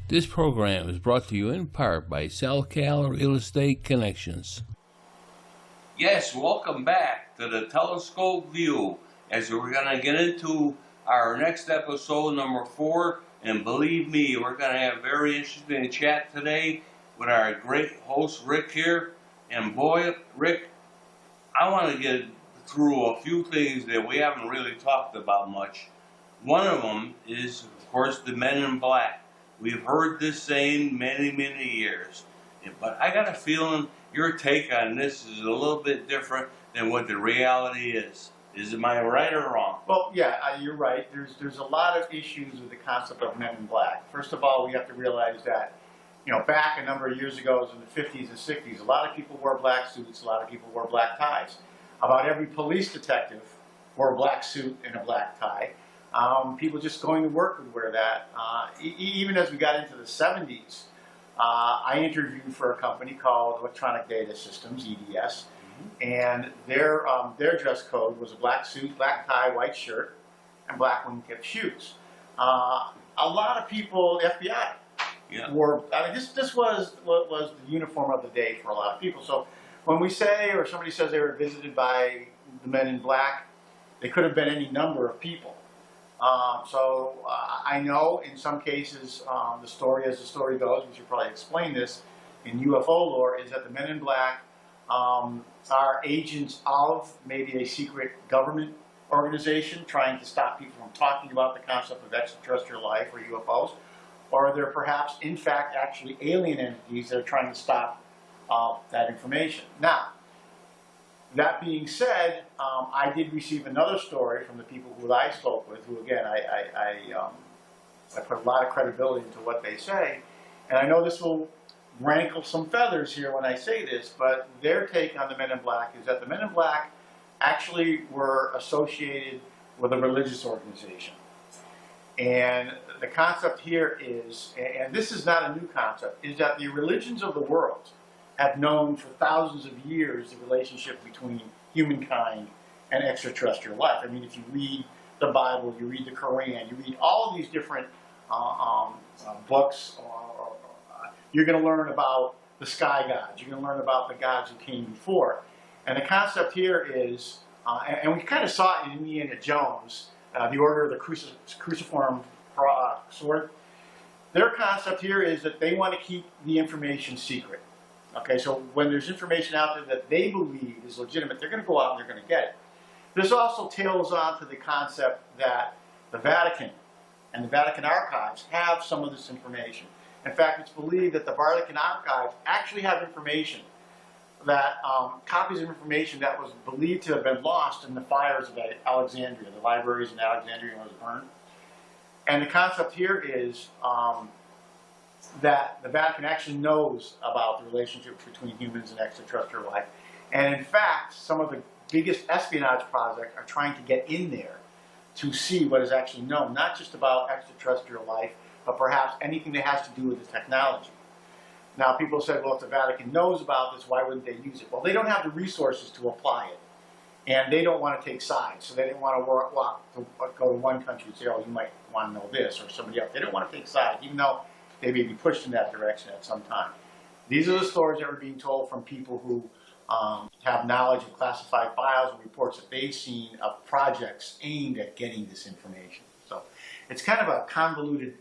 This program is brought to you in part by SalCal Real Estate Connections. Yes, welcome back to the Telescope View as we're going to get into our next episode, number 4. And believe me, we're going to have a very interesting chat today with our great host, Rick, here. And boy, Rick, I want to get through a few things that we haven't really talked about much. One of them is, of course, the Men in Black. We've heard this saying many, many years, but I got a feeling your take on this is a little bit different than what the reality is. Am I right or wrong? Well, yeah, you're right. There's a lot of issues with the concept of Men in Black. First of all, we have to realize that, back a number of years ago, in the 50s and 60s, a lot of people wore black suits, a lot of people wore black ties. About every police detective wore a black suit and a black tie. People just going to work would wear that. Even as we got into the 70s, I interviewed for a company called Electronic Data Systems, EDS, and their dress code was a black suit, black tie, white shirt, and black wingtip shoes. A lot of people, the FBI, wore. I mean, this was what was the uniform of the day for a lot of people. So when we say, or somebody says they were visited by the Men in Black, they could have been any number of people. I know in some cases the story, as the story goes, we should probably explain this in UFO lore, is that the Men in Black are agents of maybe a secret government organization trying to stop people from talking about the concept of extraterrestrial life or UFOs, or they're perhaps in fact actually alien entities that are trying to stop that information. Now, that being said, I did receive another story from the people who I spoke with, who again, I put a lot of credibility into what they say, and I know this will rankle some feathers here when I say this, but their take on the Men in Black is that the Men in Black actually were associated with a religious organization. And the concept here is, and this is not a new concept, is that the religions of the world have known for thousands of years the relationship between humankind and extraterrestrial life. I mean, if you read the Bible, you read the Quran, you read all of these different books, you're going to learn about the sky gods. You're going to learn about the gods who came before. And the concept here is, and we kind of saw it in Indiana Jones, the Order of the Cruciform Sword. Their concept here is that they want to keep the information secret. Okay, so when there's information out there that they believe is legitimate, they're going to go out and they're going to get it. This also tails on to the concept that the Vatican and the Vatican archives have some of this information. In fact, it's believed that the Vatican archives actually have information that, copies of information that was believed to have been lost in the fires of Alexandria, the libraries in Alexandria was burned. And the concept here is that the Vatican actually knows about the relationship between humans and extraterrestrial life. And in fact, some of the biggest espionage projects are trying to get in there to see what is actually known, not just about extraterrestrial life, but perhaps anything that has to do with the technology. Now, people said, well, if the Vatican knows about this, why wouldn't they use it? Well, they don't have the resources to apply it. And they don't want to take sides. So they didn't want to go to one country and say, oh, you might want to know this, or somebody else. They don't want to take sides, even though they may be pushed in that direction at some time. These are the stories that were being told from people who have knowledge of classified files and reports that they've seen of projects aimed at getting this information. So it's kind of a convoluted...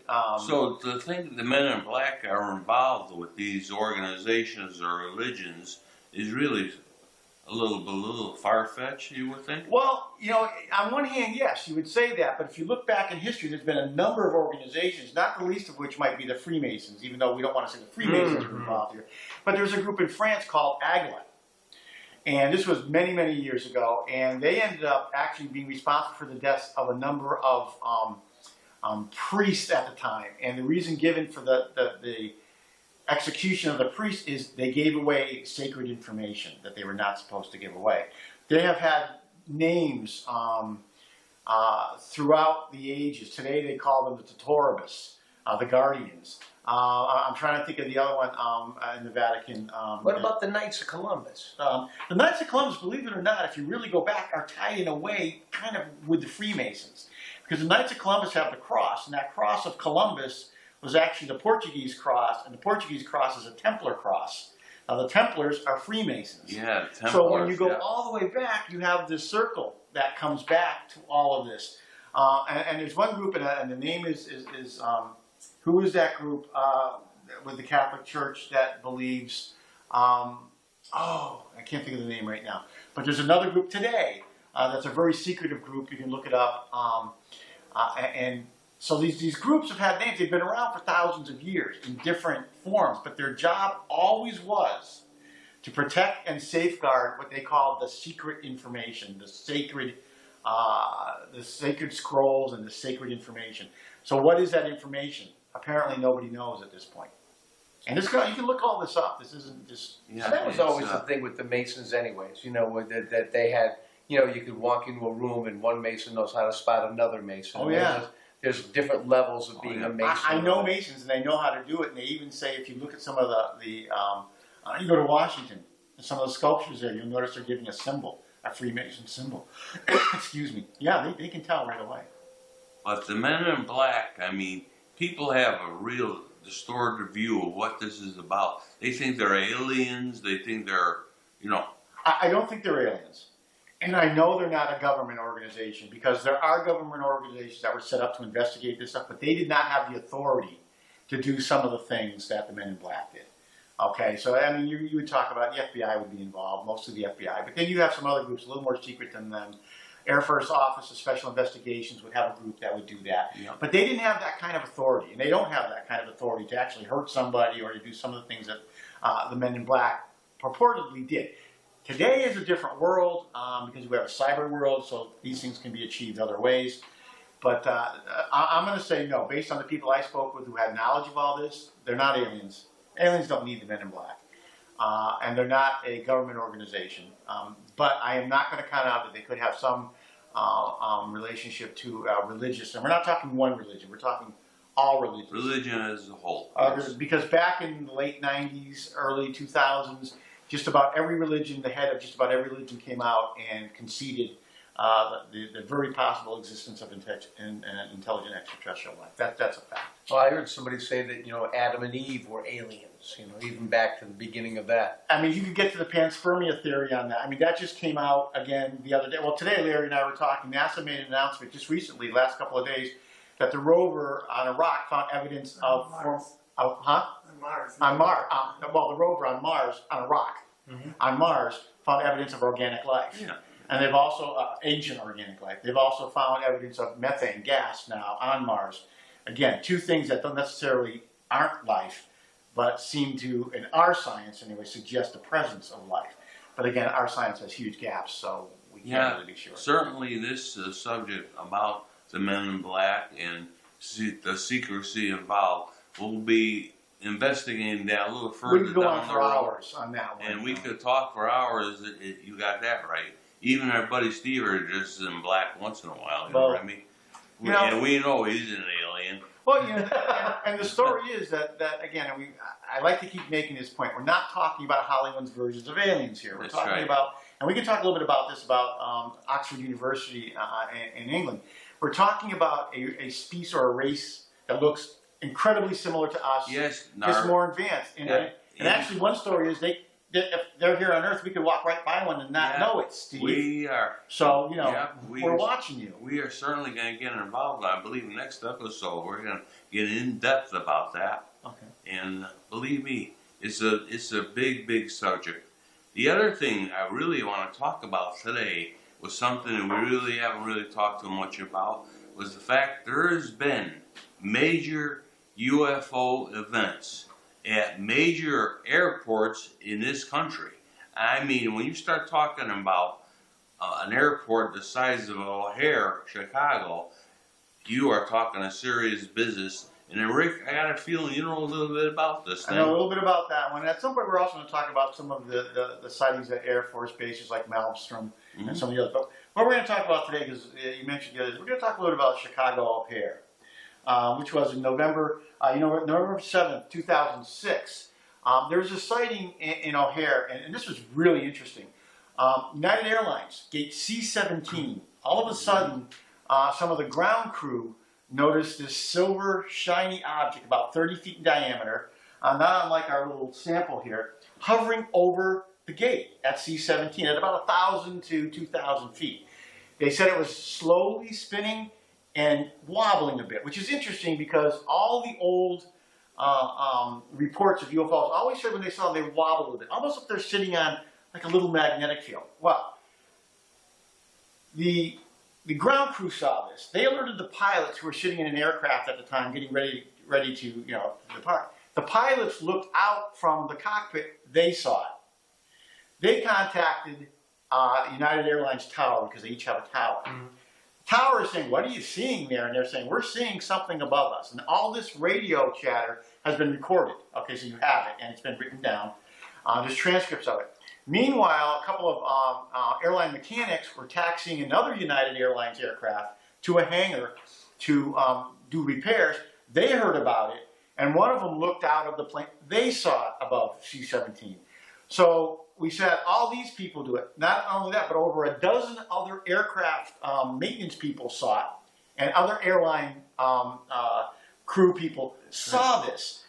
So to think the Men in Black are involved with these organizations or religions is really a little far-fetched, you would think? Well, on one hand, yes, you would say that, but if you look back in history, there's been a number of organizations, not the least of which might be the Freemasons, even though we don't want to say the Freemasons were involved here. But there's a group in France called AGLA. And this was many, many years ago, and they ended up actually being responsible for the deaths of a number of priest at the time. And the reason given for the execution of the priest is they gave away sacred information that they were not supposed to give away. They have had names throughout the ages. Today they call them the Totoribus, the Guardians. I'm trying to think of the other one in the Vatican. What about the Knights of Columbus? The Knights of Columbus, believe it or not, if you really go back, are tied in a way kind of with the Freemasons. Because the Knights of Columbus have the cross, and that cross of Columbus was actually the Portuguese cross, and the Portuguese cross is a Templar cross. Now the Templars are Freemasons. Yeah, Templars. So when you go all the way back, you have this circle that comes back to all of this. And there's one group, and the name is who is that group with the Catholic Church that believes, I can't think of the name right now, but there's another group today that's a very secretive group. You can look it up. And so these groups have had names. They've been around for thousands of years in different forms, but their job always was to protect and safeguard what they call the secret information, the sacred scrolls and the sacred information. So what is that information? Apparently nobody knows at this point. And this guy, you can look all this up. This isn't just... Yeah, That was always the thing with the Masons anyways, that they had, you could walk into a room and one Mason knows how to spot another Mason. Oh, yeah. There's different levels of being a Mason. I know Masons, and they know how to do it, and they even say, if you look at some of you go to Washington, and some of the sculptures there, you'll notice they're giving a symbol, a Freemason symbol. Excuse me. Yeah, they can tell right away. But the Men in Black, I mean, people have a real distorted view of what this is about. They think they're aliens. They think they're, I don't think they're aliens. And I know they're not a government organization, because there are government organizations that were set up to investigate this stuff, but they did not have the authority to do some of the things that the Men in Black did. Okay, so I mean, you would talk about the FBI would be involved, most of the FBI, but then you have some other groups a little more secret than them. Air Force Office of Special Investigations would have a group that would do that. Yeah. But they didn't have that kind of authority, and they don't have that kind of authority to actually hurt somebody or to do some of the things that the Men in Black purportedly did. Today is a different world because we have a cyber world, so these things can be achieved other ways. But I'm going to say no. Based on the people I spoke with who had knowledge of all this, they're not aliens. Aliens don't need the Men in Black. And they're not a government organization. But I am not going to count out that they could have some relationship to religious. And we're not talking one religion. We're talking all religions. religion as a whole. Yes. Because back in the late 90s, early 2000s, just about every religion, the head of just about every religion came out and conceded the very possible existence of intelligent extraterrestrial life. That's a fact. Well, I heard somebody say that, Adam and Eve were aliens, even back to the beginning of that. I mean, you could get to the panspermia theory on that. I mean, that just came out again the other day. Well, today, Larry and I were talking. NASA made an announcement just recently, last couple of days, that the rover on a rock found evidence of Mars. On Mars. On Mars. Well, the rover on Mars, on a rock, on Mars, found evidence of organic life. Yeah. And they've also, ancient organic life, they've also found evidence of methane gas now on Mars. Again, two things that don't necessarily aren't life, but seem to, in our science anyway, suggest the presence of life. But again, our science has huge gaps, so we can't really be sure. Certainly this subject about the Men in Black and the secrecy involved, we'll be investigating that a little further We could go down on the for road. hours on that one. And we could talk for hours. You got that right. Even our buddy Steve are just in black once in a while. You know what I mean? And we know he's an alien. Well, and the story is that again, and I like to keep making this point. We're not talking about Hollywood's versions of aliens here. We're talking about, and we can talk a little bit about this about Oxford University in England. We're talking about a species or a race that looks incredibly similar to us. Yes, just more advanced. And actually, one story is if they're here on Earth, we could walk right by one and not know it, Steve. We are. So, we're watching you. We are certainly going to get involved. I believe next episode we're going to get in depth about that. Okay. And believe me, it's a big, big subject. The other thing I really want to talk about today was something that we really haven't really talked too much about, was the fact there has been major UFO events at major airports in this country. I mean, when you start talking about an airport the size of O'Hare, Chicago, you are talking a serious business. And then Rick, I got a feeling you know a little bit about this thing. I know a little bit about that one. At some point, we're also going to talk about some of the sightings at Air Force bases like Malmstrom and some of the others. But what we're going to talk about today, because you mentioned the others, we're going to talk a little bit about Chicago O'Hare, which was in November 7th, 2006. There was a sighting in O'Hare, and this was really interesting. United Airlines, gate C-17, all of a sudden, some of the ground crew noticed this silver, shiny object about 30 feet in diameter, not unlike our little sample here, hovering over the gate at C-17 at about 1,000 to 2,000 feet. They said it was slowly spinning and wobbling a bit, which is interesting because all the old reports of UFOs always said when they saw them, they wobble a little bit, almost like they're sitting on like a little magnetic field. Well, the ground crew saw this. They alerted the pilots who were sitting in an aircraft at the time, getting ready to depart. The pilots looked out from the cockpit. They saw it. They contacted United Airlines Tower because they each have a tower. Mm-hmm. Tower is saying, "What are you seeing there?" And they're saying, "We're seeing something above us." And all this radio chatter has been recorded. Okay, so you have it, and it's been written down. There's transcripts of it. Meanwhile, a couple of airline mechanics were taxiing another United Airlines aircraft to a hangar to do repairs. They heard about it, and one of them looked out of the plane. They saw it above C-17. So we said all these people do it. Not only that, but over a dozen other aircraft maintenance people saw it, and other airline crew people saw this.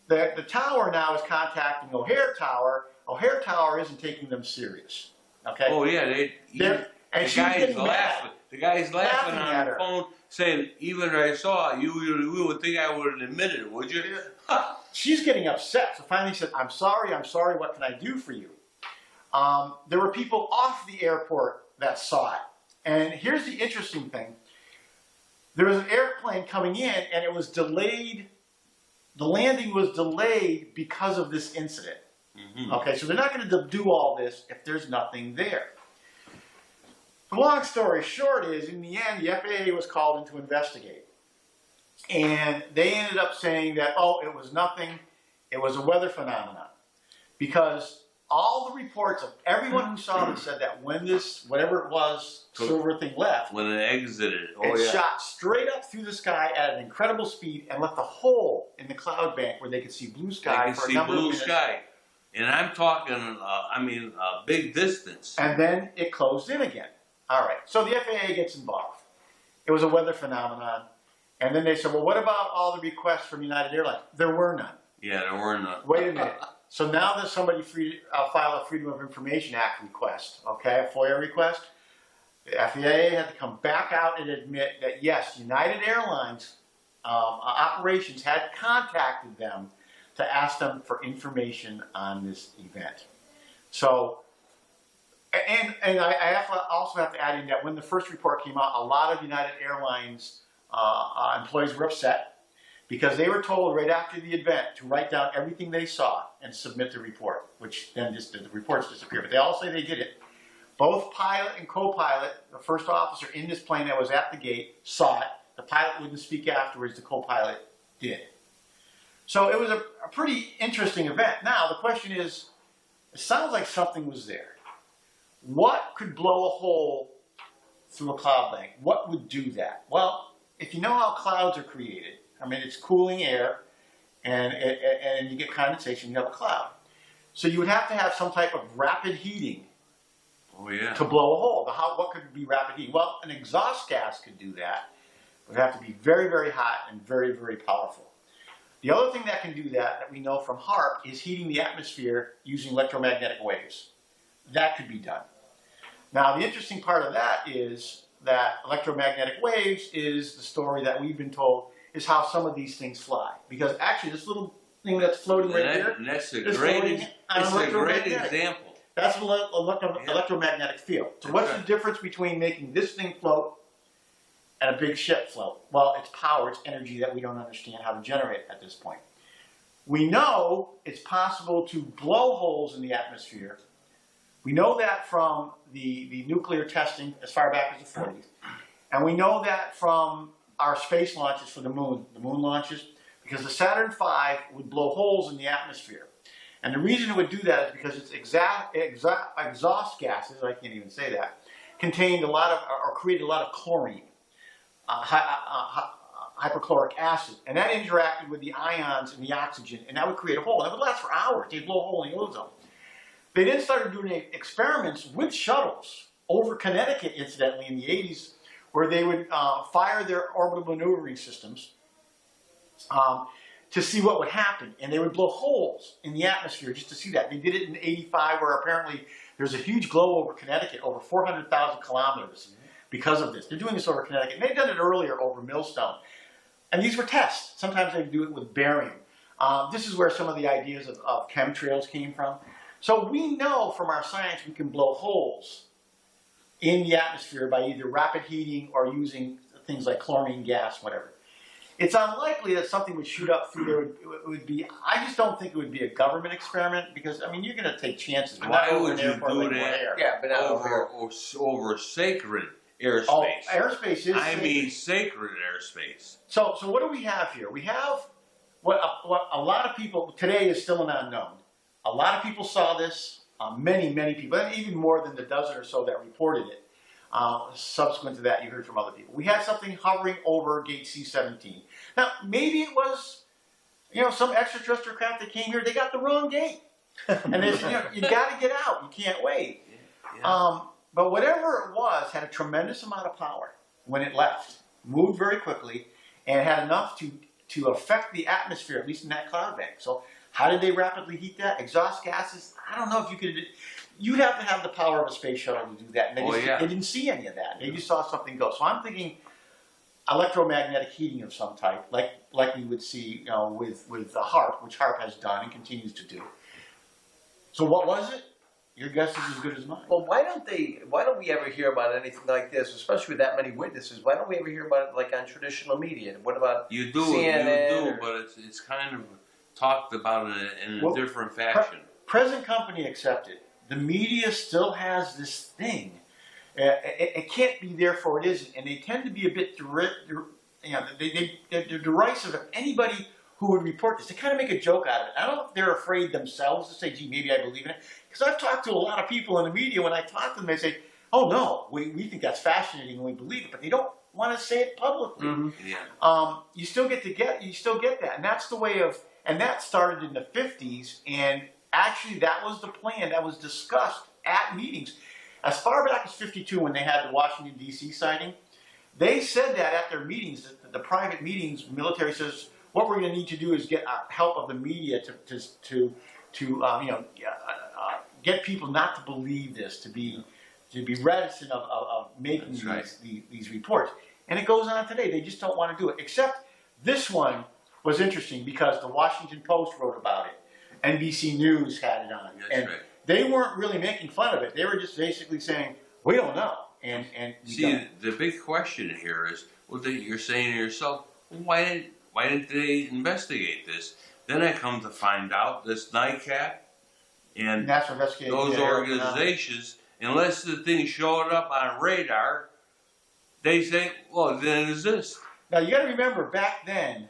The tower now is contacting O'Hare Tower. O'Hare Tower isn't taking them serious. Okay. Oh yeah, the guy's laughing on the phone, saying, "Even if I saw it, you would think I would have admitted it, would you?" She's getting upset. So finally, she said, "I'm sorry. What can I do for you?" There were people off the airport that saw it, and here's the interesting thing: there was an airplane coming in, and it was delayed. The landing was delayed because of this incident. Mm-hmm. Okay, so they're not going to do all this if there's nothing there. The long story short is, in the end, the FAA was called in to investigate. And they ended up saying that, oh, it was nothing, it was a weather phenomenon. Because all the reports of everyone who saw it said that when this, whatever it was, silver thing left, when it exited, it shot straight up through the sky at an incredible speed and left a hole in the cloud bank where they could see blue sky for a number of minutes. And I'm talking, a big distance. And then it closed in again. All right, so the FAA gets involved. It was a weather phenomenon. And then they said, well, what about all the requests from United Airlines? There were none. Yeah, there were none. Wait a minute. So now that somebody filed a Freedom of Information Act request, okay, a FOIA request, the FAA had to come back out and admit that, yes, United Airlines operations had contacted them to ask them for information on this event. So, and I also have to add in that when the first report came out, a lot of United Airlines employees were upset because they were told right after the event to write down everything they saw and submit the report, which then just the reports disappeared. But they all say they did it. Both pilot and co-pilot, the first officer in this plane that was at the gate, saw it. The pilot wouldn't speak afterwards. The co-pilot did. So it was a pretty interesting event. Now, the question is, it sounds like something was there. What could blow a hole through a cloud bank? What would do that? Well, if you know how clouds are created, it's cooling air, and you get condensation, you have a cloud. So you would have to have some type of rapid heating to blow a hole. What could be rapid heating? Well, an exhaust gas could do that. It would have to be very, very hot and very, very powerful. The other thing that can do that we know from HAARP is heating the atmosphere using electromagnetic waves. That could be done. Now, the interesting part of that is that electromagnetic waves is the story that we've been told is how some of these things fly. Because actually, this little thing that's floating right there that's a is great electromagnetic. Example. That's an electromagnetic field. So what's the difference between making this thing float and a big ship float? Well, it's power, it's energy that we don't understand how to generate at this point. We know it's possible to blow holes in the atmosphere. We know that from the nuclear testing as far back as the 40s. And we know that from our space launches for the moon launches, because the Saturn V would blow holes in the atmosphere. And the reason it would do that is because its exhaust gases, I can't even say that, contained a lot of, or created a lot of chlorine, hypochloric acid, and that interacted with the ions in the oxygen, and that would create a hole. And it would last for hours. They'd blow a hole in the ozone. They then started doing experiments with shuttles over Connecticut, incidentally, in the 80s, where they would fire their orbital maneuvering systems to see what would happen. And they would blow holes in the atmosphere just to see that. They did it in 85, where apparently there's a huge glow over Connecticut, over 400,000 kilometers because of this. They're doing this over Connecticut. And they've done it earlier over Millstone. And these were tests. Sometimes they do it with barium. This is where some of the ideas of chemtrails came from. So we know from our science we can blow holes in the atmosphere by either rapid heating or using things like chlorine gas, whatever. It's unlikely that something would shoot up through there. It would be, I just don't think it would be a government experiment, because, I mean, you're going to take chances. Why would you do that Yeah, but not over. over sacred airspace? Oh, airspace is I sacred. mean sacred airspace. So what do we have here? We have what a lot of people, today is still an unknown. A lot of people saw this, many people, and even more than the dozen or so that reported it. Subsequent to that, you heard from other people. We had something hovering over gate C-17. Now, maybe it was, some extraterrestrial craft that came here. They got the wrong gate, and they said, you got to get out. You can't wait. Yeah. But whatever it was had a tremendous amount of power when it left. Moved very quickly, and had enough to affect the atmosphere, at least in that cloud bank. So how did they rapidly heat that? Exhaust gases? I don't know if you could. You'd have to have the power of a space shuttle to do that. And they didn't see any of that. They just saw something go. So I'm thinking electromagnetic heating of some type, like we would see with the HARP, which HARP has done and continues to do. So what was it? Your guess is as good as mine. Well, why don't we ever hear about anything like this, especially with that many witnesses? Why don't we ever hear about it like on traditional media? What about You do, CNN but it's kind of talked about in a different fashion. Present company accepted. The media still has this thing. It can't be, therefore it isn't. And they tend to be a bit they're derisive of anybody who would report this. They kind of make a joke out of it. I don't know if they're afraid themselves to say, gee, maybe I believe in it. Because I've talked to a lot of people in the media. When I talk to them, they say, oh no, we think that's fascinating and we believe it. But they don't want to say it publicly. Mm-hmm. Yeah. You still get that. And that's the way of, and that started in the 50s. And actually, that was the plan that was discussed at meetings. As far back as 52, when they had the Washington, D.C. sighting, they said that at their meetings, the private meetings, military says, what we're going to need to do is get help of the media to get people not to believe this, to be reticent of making these reports. And it goes on today. They just don't want to do it. Except this one was interesting because the Washington Post wrote about it. NBC News had it on. That's right. They weren't really making fun of it. They were just basically saying, we don't know. And see, the big question here is, you're saying to yourself, why didn't they investigate this? Then I come to find out this NICAP and National Investigative those organizations, unless the thing showed up on radar, they say, well, then it exists. Now you got to remember, back then,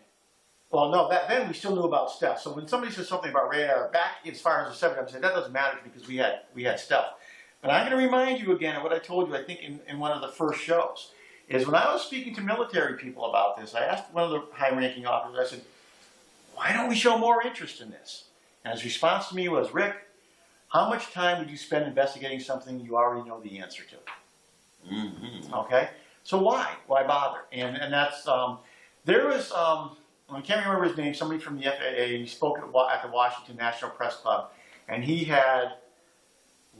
back then we still knew about stealth. So when somebody says something about radar, back as far as the 70s, I said that doesn't matter because we had stealth. But I'm going to remind you again of what I told you, I think, in one of the first shows, is when I was speaking to military people about this, I asked one of the high-ranking officers, I said, why don't we show more interest in this? And his response to me was, Rick, how much time would you spend investigating something you already know the answer to? Mm-hmm. Okay? So why? Why bother? And that's, there was, I can't remember his name, somebody from the FAA, he spoke at the Washington National Press Club, and he had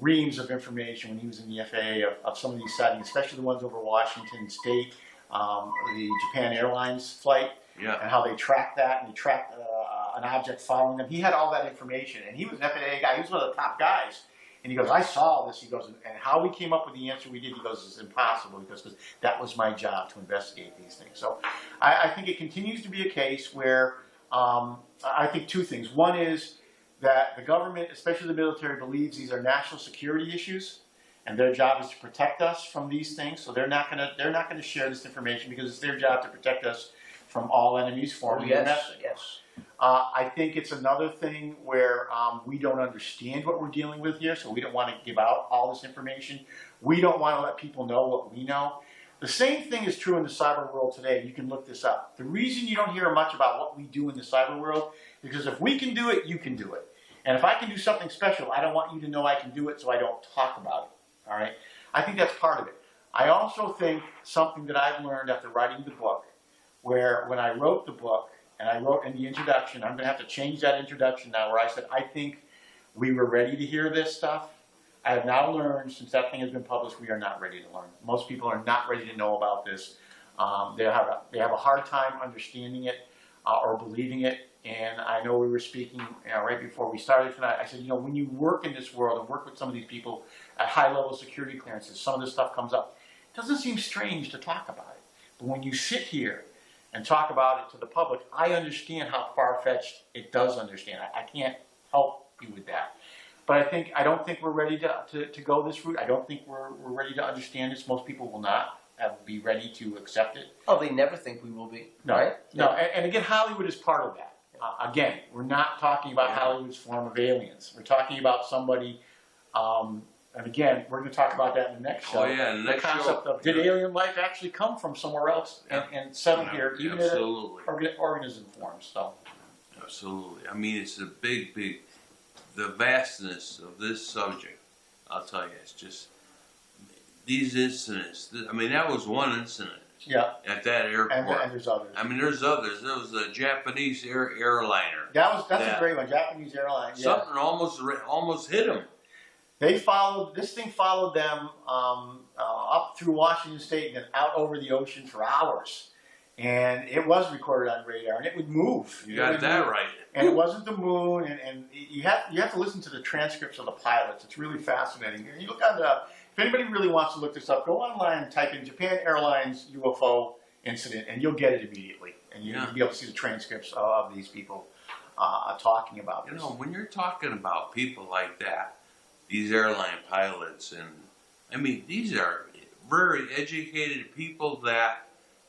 reams of information when he was in the FAA of some of these sightings, especially the ones over Washington State, the Japan Airlines flight, and how they tracked that, and they tracked an object following them. He had all that information, and he was an FAA guy. He was one of the top guys. And he goes, I saw this. He goes, and how we came up with the answer we did, he goes, it's impossible. He goes, because that was my job to investigate these things. So I think it continues to be a case where I think two things. One is that the government, especially the military, believes these are national security issues, and their job is to protect us from these things. So they're not gonna share this information because it's their job to protect us from all enemies, foreign and domestic. Yes. I think it's another thing where we don't understand what we're dealing with here, so we don't want to give out all this information. We don't want to let people know what we know. The same thing is true in the cyber world today. You can look this up. The reason you don't hear much about what we do in the cyber world is because if we can do it, you can do it. And if I can do something special, I don't want you to know I can do it, so I don't talk about it. All right? I think that's part of it. I also think something that I've learned after writing the book, where when I wrote the book, and I wrote in the introduction, I'm going to have to change that introduction now, where I said, I think we were ready to hear this stuff. I have now learned, since that thing has been published, we are not ready to learn. Most people are not ready to know about this. They have a hard time understanding it or believing it. And I know we were speaking right before we started tonight. I said, when you work in this world and work with some of these people at high-level security clearances, some of this stuff comes up. It doesn't seem strange to talk about it. But when you sit here and talk about it to the public, I understand how far-fetched it does understand. I can't help you with that. But I don't think we're ready to go this route. I don't think we're ready to understand this. Most people will not be ready to accept it. Oh, they never think we will be. No, right? no. And again, Hollywood is part of that. Again, we're not talking about Hollywood's form of aliens. We're talking about somebody, and again, we're going to talk about that in the next show. Oh yeah, the next concept show. of did alien life actually come from somewhere else and settle here, even Absolutely. in organism form. So, Absolutely. I mean, it's a big, the vastness of this subject. I'll tell you, it's just these incidents. I mean, that was one incident. yeah, At that airport. and there's others. I mean, there's others. There was a Japanese airliner. That's a great one. Japanese airline. Yeah. Something almost hit him. This thing followed them up through Washington State and then out over the ocean for hours. And it was recorded on radar, and it would move. You got that right. And it wasn't the moon, and you have to listen to the transcripts of the pilots. It's really fascinating. You look on if anybody really wants to look this up, go online and type in Japan Airlines UFO incident, and you'll get it immediately. And you'll be able to see the transcripts of these people talking about this. When you're talking about people like that, these airline pilots, and I mean, these are very educated people that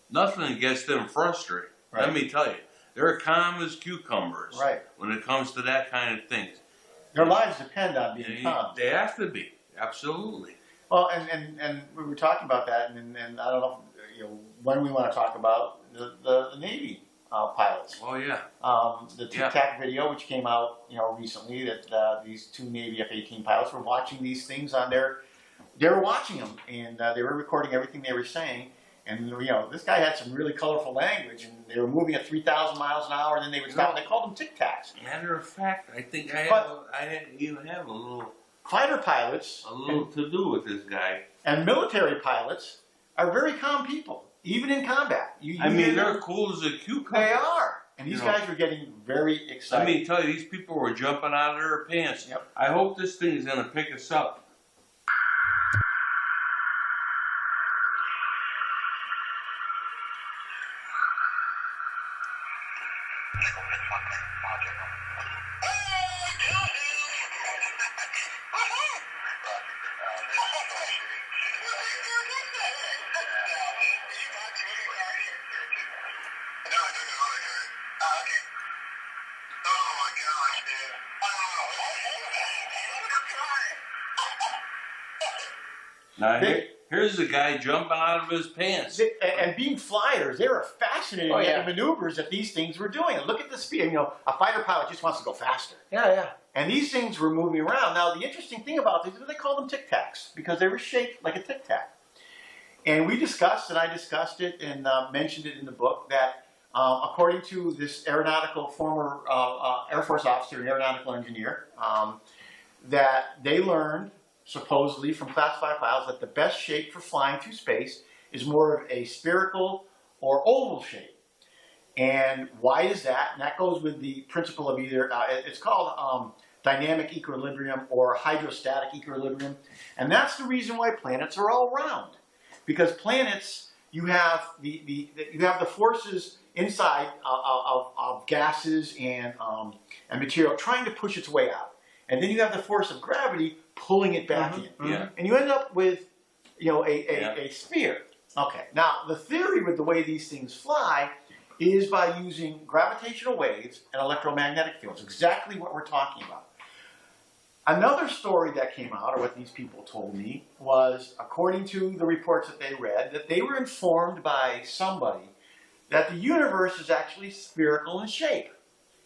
nothing gets them frustrated. Right. Let me tell you, they're calm as cucumbers. Right. When it comes to that kind of things. Their lives depend on being calm. They have to be. Absolutely. Well, and we were talking about that, and I don't know if, when we want to talk about the Navy pilots. Oh yeah. The Tic Tac video, which came out recently, that these two Navy F-18 pilots were watching these things on they were watching them, and they were recording everything they were saying. And this guy had some really colorful language, and they were moving at 3,000 miles an hour, and then they would stop. They called them Tic Tacs. Matter of fact, I think I even have a little Fighter pilots, to do with this guy. and military pilots are very calm people, even in combat. I mean, they're cool as a cucumber. They are. And these guys were getting very excited. Let me tell you, these people were jumping out of their pants. Yep. I hope this thing is going to pick us up. Now, here's the guy jumping out of his pants. And being flyers, they were fascinated at the maneuvers that these things were doing. And look at the speed. A fighter pilot just wants to go faster. Yeah. And these things were moving around. Now, the interesting thing about these is they call them Tic Tacs because they were shaped like a Tic Tac. And I discussed it and mentioned it in the book that according to this former Air Force officer and aeronautical engineer, that they learned supposedly from classified files that the best shape for flying through space is more of a spherical or oval shape. And why is that? And that goes with the principle of either, it's called dynamic equilibrium or hydrostatic equilibrium. And that's the reason why planets are all round. Because planets, you have the forces inside of gases and material trying to push its way out. and then you have the force of gravity pulling it back in. Yeah. And you end up with, a sphere. Okay, now the theory with the way these things fly is by using gravitational waves and electromagnetic fields, exactly what we're talking about. Another story that came out, or what these people told me, was, according to the reports that they read, that they were informed by somebody that the universe is actually spherical in shape.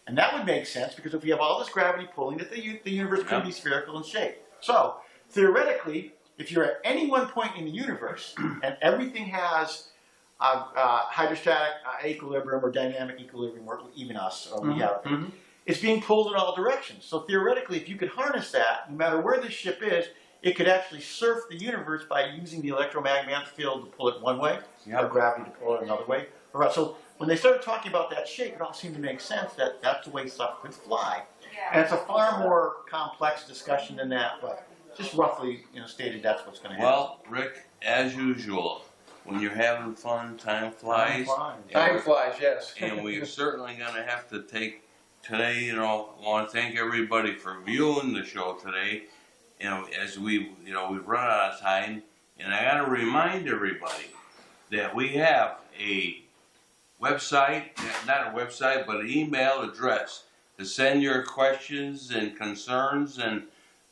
And that would make sense, because if you have all this gravity pulling it, the universe could be spherical in shape. So, theoretically, if you're at any one point in the universe, and everything has hydrostatic equilibrium or dynamic equilibrium, or even us, or we have, it's being pulled in all directions. So theoretically, if you could harness that, no matter where this ship is, it could actually surf the universe by using the electromagnetic field to pull it one way, or gravity to pull it another way. So when they started talking about that shape, it all seemed to make sense that that's the way stuff could fly. And it's a far more complex discussion than that, but just roughly stated that's what's going to happen. Well, Rick, as usual, when you're having fun, time flies. Time flies, yes. And we're certainly going to have to take today, I want to thank everybody for viewing the show today. As we've run out of time, and I got to remind everybody that we have a website, not a website, but an email address to send your questions and concerns and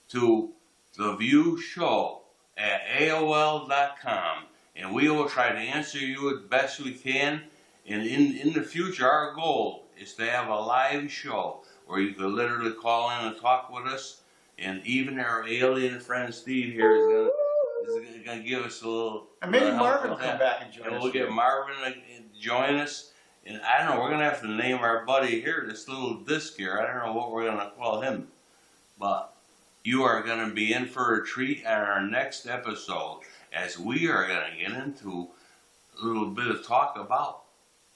to the View Show at AOL.com, and we will try to answer you as best we can. And in the future, our goal is to have a live show where you can literally call in and talk with us, and even our alien friend Steve here is gonna give us a little. And maybe help Marvin with will come that. back and join us. And we'll get Marvin to join us. And I don't know, we're gonna have to name our buddy here, this little disc here. I don't know what we're gonna call him, but you are gonna be in for a treat on our next episode, as we are gonna get into a little bit of talk about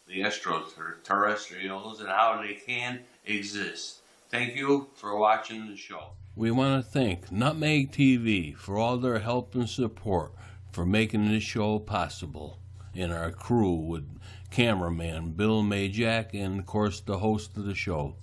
the extraterrestrials and how they can exist. Thank you for watching the show. We want to thank Nutmeg TV for all their help and support for making this show possible, and our crew with cameraman Bill Majak and, of course, the host of the show.